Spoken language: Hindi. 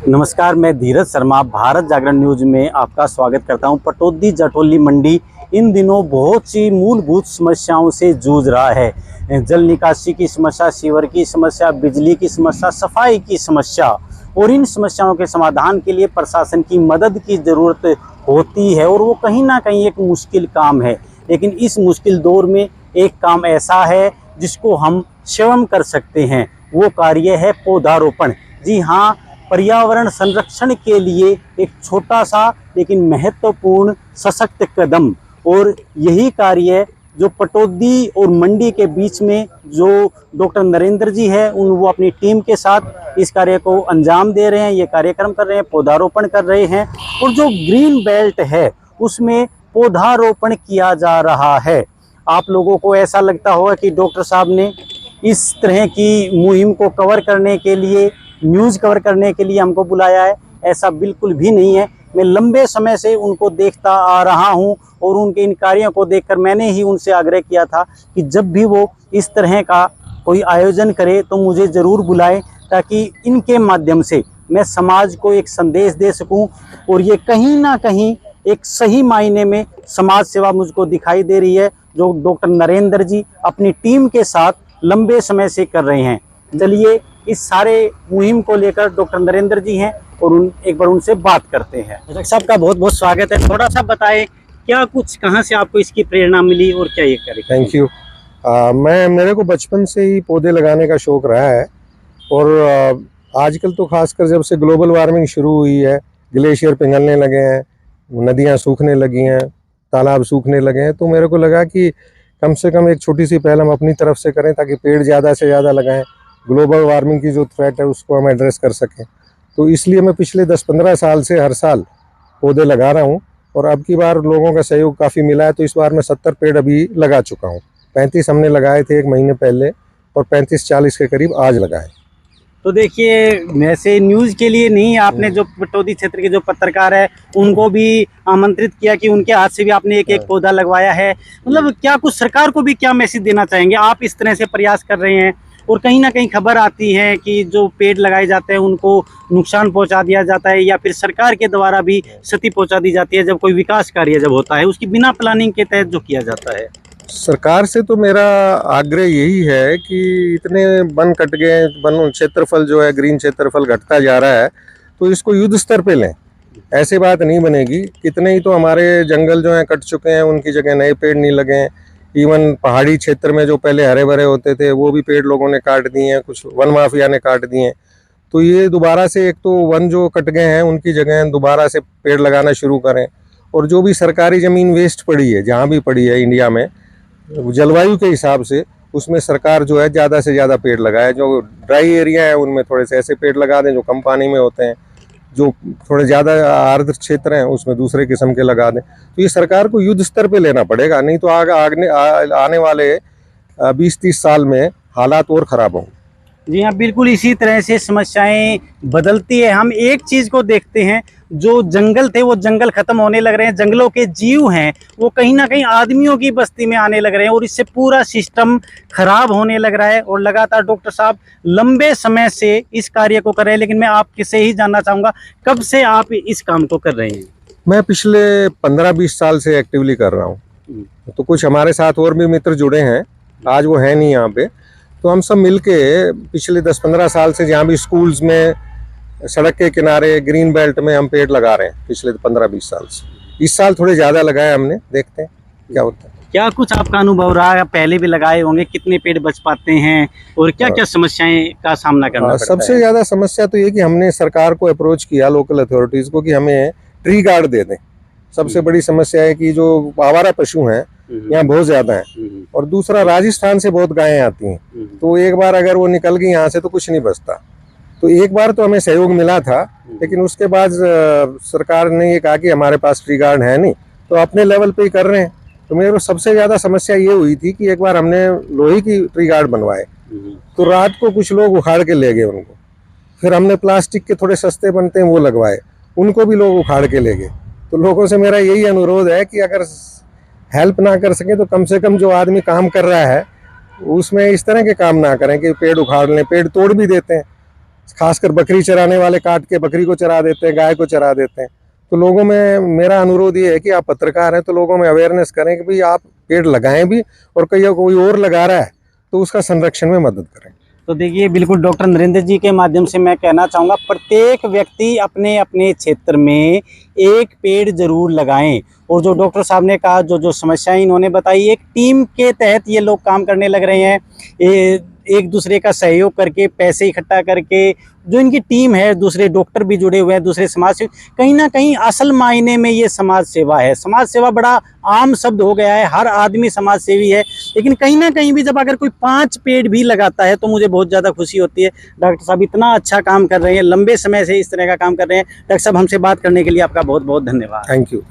नमस्कार, मैं धीरज शर्मा भारत जागरण न्यूज में आपका स्वागत करता हूं। पटौदी जटोली मंडी इन दिनों बहुत सी मूलभूत समस्याओं से जूझ रहा है। जल निकासी की समस्या, सीवर की समस्या, बिजली की समस्या, सफाई की समस्या, और इन समस्याओं के समाधान के लिए प्रशासन की मदद की ज़रूरत होती है और वो कहीं ना कहीं एक मुश्किल काम है। लेकिन इस मुश्किल दौर में एक काम ऐसा है जिसको हम स्वयं कर सकते हैं, वो कार्य है पौधारोपण। जी हाँ, पर्यावरण संरक्षण के लिए एक छोटा सा लेकिन महत्वपूर्ण सशक्त कदम। और यही कार्य जो पटौदी और मंडी के बीच में जो डॉक्टर नरेंद्र जी है वो अपनी टीम के साथ इस कार्य को अंजाम दे रहे हैं, ये कार्यक्रम कर रहे हैं, पौधारोपण कर रहे हैं। और जो ग्रीन बेल्ट है उसमें पौधारोपण किया जा रहा है। आप लोगों को ऐसा लगता होगा कि डॉक्टर साहब ने इस तरह की मुहिम को कवर करने के लिए, न्यूज़ कवर करने के लिए हमको बुलाया है। ऐसा बिल्कुल भी नहीं है। मैं लंबे समय से उनको देखता आ रहा हूं और उनके इन कार्यों को देखकर मैंने ही उनसे आग्रह किया था कि जब भी वो इस तरह का कोई आयोजन करे तो मुझे ज़रूर बुलाएं, ताकि इनके माध्यम से मैं समाज को एक संदेश दे सकूं। और ये कहीं ना कहीं एक सही मायने में समाज सेवा मुझको दिखाई दे रही है, जो डॉक्टर नरेंद्र जी अपनी टीम के साथ लंबे समय से कर रहे हैं। चलिए इस सारे मुहिम को लेकर डॉक्टर नरेंद्र जी हैं और एक बार उनसे बात करते हैं। डॉक्टर साहब का बहुत बहुत स्वागत है। थोड़ा सा बताएं क्या कुछ, कहाँ से आपको इसकी प्रेरणा मिली और क्या ये करें? Thank you. मेरे को बचपन से ही पौधे लगाने का शौक रहा है। और आजकल तो खासकर जब से ग्लोबल वार्मिंग शुरू हुई है, ग्लेशियर पिघलने लगे हैं, नदियाँ सूखने लगी हैं, तालाब सूखने लगे हैं, तो मेरे को लगा कि कम से कम एक छोटी सी पहल हम अपनी तरफ से करें, ताकि पेड़ ज़्यादा से ज़्यादा लगाएं, ग्लोबल वार्मिंग की जो थ्रेट है उसको हम एड्रेस कर सकें। तो इसलिए मैं पिछले 10-15 साल से हर साल पौधे लगा रहा हूँ। और अब की बार लोगों का सहयोग काफ़ी मिला है, तो इस बार मैं 70 पेड़ अभी लगा चुका हूँ। 35 हमने लगाए थे 1 महीने पहले और 35-40 के करीब आज लगाए। तो देखिए, वैसे न्यूज़ के लिए नहीं, आपने जो पटौदी क्षेत्र के जो पत्रकार है उनको भी आमंत्रित किया कि उनके हाथ से भी आपने एक एक पौधा लगवाया है। मतलब क्या कुछ सरकार को भी क्या मैसेज देना चाहेंगे? आप इस तरह से प्रयास कर रहे हैं और कहीं ना कहीं खबर आती है कि जो पेड़ लगाए जाते हैं उनको नुकसान पहुंचा दिया जाता है, या फिर सरकार के द्वारा भी क्षति पहुंचा दी जाती है जब कोई विकास कार्य जब होता है, उसकी बिना प्लानिंग के तहत जो किया जाता है। सरकार से तो मेरा आग्रह यही है कि इतने वन कट गए, वन क्षेत्रफल जो है, ग्रीन क्षेत्रफल घटता जा रहा है, तो इसको युद्ध स्तर पे लें। ऐसे बात नहीं बनेगी। कितने ही तो हमारे जंगल जो हैं कट चुके हैं, उनकी जगह नए पेड़ नहीं लगे हैं। इवन पहाड़ी क्षेत्र में जो पहले हरे भरे होते थे वो भी पेड़ लोगों ने काट दिए हैं, कुछ वन माफिया ने काट दिए हैं। तो ये दोबारा से, एक तो वन जो कट गए हैं उनकी जगह दोबारा से पेड़ लगाना शुरू करें। और जो भी सरकारी ज़मीन वेस्ट पड़ी है, जहाँ भी पड़ी है इंडिया में, जलवायु के हिसाब से उसमें सरकार जो है ज़्यादा से ज़्यादा पेड़ लगाए। जो ड्राई एरिया है उनमें थोड़े से ऐसे पेड़ लगा दें जो कम पानी में होते हैं, जो थोड़े ज़्यादा आर्द्र क्षेत्र हैं उसमें दूसरे किस्म के लगा दें। तो ये सरकार को युद्ध स्तर पे लेना पड़ेगा, नहीं तो आने वाले 20-30 साल में हालात और ख़राब होंगे। जी हाँ, बिल्कुल इसी तरह से समस्याएं बदलती है। हम एक चीज़ को देखते हैं, जो जंगल थे वो जंगल खत्म होने लग रहे हैं, जंगलों के जीव हैं वो कहीं ना कहीं आदमियों की बस्ती में आने लग रहे हैं और इससे पूरा सिस्टम खराब होने लग रहा है। और लगातार डॉक्टर साहब लंबे समय से इस कार्य को कर रहे हैं, लेकिन मैं आपसे से ही जानना चाहूँगा कब से आप इस काम को कर रहे हैं? मैं पिछले 15-20 साल से एक्टिवली कर रहा हूँ। तो कुछ हमारे साथ और भी मित्र जुड़े हैं, आज वो है नहीं यहाँ पे। तो हम सब मिलके पिछले 10-15 साल से जहाँ भी स्कूल्स में, सड़क के किनारे, ग्रीन बेल्ट में हम पेड़ लगा रहे हैं पिछले 15-20 साल से। इस साल थोड़े ज़्यादा लगाए हमने, देखते हैं क्या होता है। क्या कुछ आपका अनुभव रहा है? पहले भी लगाए होंगे, कितने पेड़ बच पाते हैं और क्या क्या समस्याएं का सामना करना पड़ता है? सबसे ज़्यादा समस्या तो ये कि हमने सरकार को अप्रोच किया, लोकल अथॉरिटीज़ को, कि हमें ट्री गार्ड दे दें। सबसे बड़ी समस्या है कि जो आवारा पशु हैं यहाँ बहुत ज़्यादा हैं। और दूसरा, राजस्थान से बहुत गायें आती हैं, तो एक बार अगर वो निकल गई यहाँ से तो कुछ नहीं बचता। तो एक बार तो हमें सहयोग मिला था, लेकिन उसके बाद सरकार ने ये कहा कि हमारे पास ट्री गार्ड है नहीं, तो अपने लेवल पे ही कर रहे हैं। तो मेरे को सबसे ज़्यादा समस्या ये हुई थी कि एक बार हमने लोहे की ट्री गार्ड बनवाए, तो रात को कुछ लोग उखाड़ के ले गए उनको। फिर हमने प्लास्टिक के थोड़े सस्ते बनते हैं वो लगवाए, उनको भी लोग उखाड़ के ले गए। तो लोगों से मेरा यही अनुरोध है कि अगर हेल्प ना कर सके तो कम से कम जो आदमी काम कर रहा है उसमें इस तरह के काम ना करें कि पेड़ उखाड़ लें। पेड़ तोड़ भी देते हैं, खासकर बकरी चराने वाले काट के बकरी को चरा देते हैं, गाय को चरा देते हैं। तो लोगों में मेरा अनुरोध ये है कि आप पत्रकार हैं तो लोगों में अवेयरनेस करें कि भाई आप पेड़ लगाएं भी, और कोई और लगा रहा है तो उसका संरक्षण में मदद करें। तो देखिए, बिल्कुल डॉक्टर नरेंद्र जी के माध्यम से मैं कहना चाहूँगा, प्रत्येक व्यक्ति अपने अपने क्षेत्र में एक पेड़ जरूर लगाएं। और जो डॉक्टर साहब ने कहा, जो समस्याएं इन्होंने बताई, एक टीम के तहत ये लोग काम करने लग रहे हैं। एक दूसरे का सहयोग करके, पैसे इकट्ठा करके, जो इनकी टीम है, दूसरे डॉक्टर भी जुड़े हुए हैं, दूसरे समाज सेवी, कहीं ना कहीं असल मायने में ये समाज सेवा है। समाज सेवा बड़ा आम शब्द हो गया है, हर आदमी समाज सेवी है, लेकिन कहीं ना कहीं भी जब अगर कोई 5 पेड़ भी लगाता है तो मुझे बहुत ज़्यादा खुशी होती है। डॉक्टर साहब इतना अच्छा काम कर रहे हैं, लंबे समय से इस तरह का काम कर रहे हैं। डॉक्टर साहब, हमसे बात करने के लिए आपका बहुत बहुत धन्यवाद। Thank you.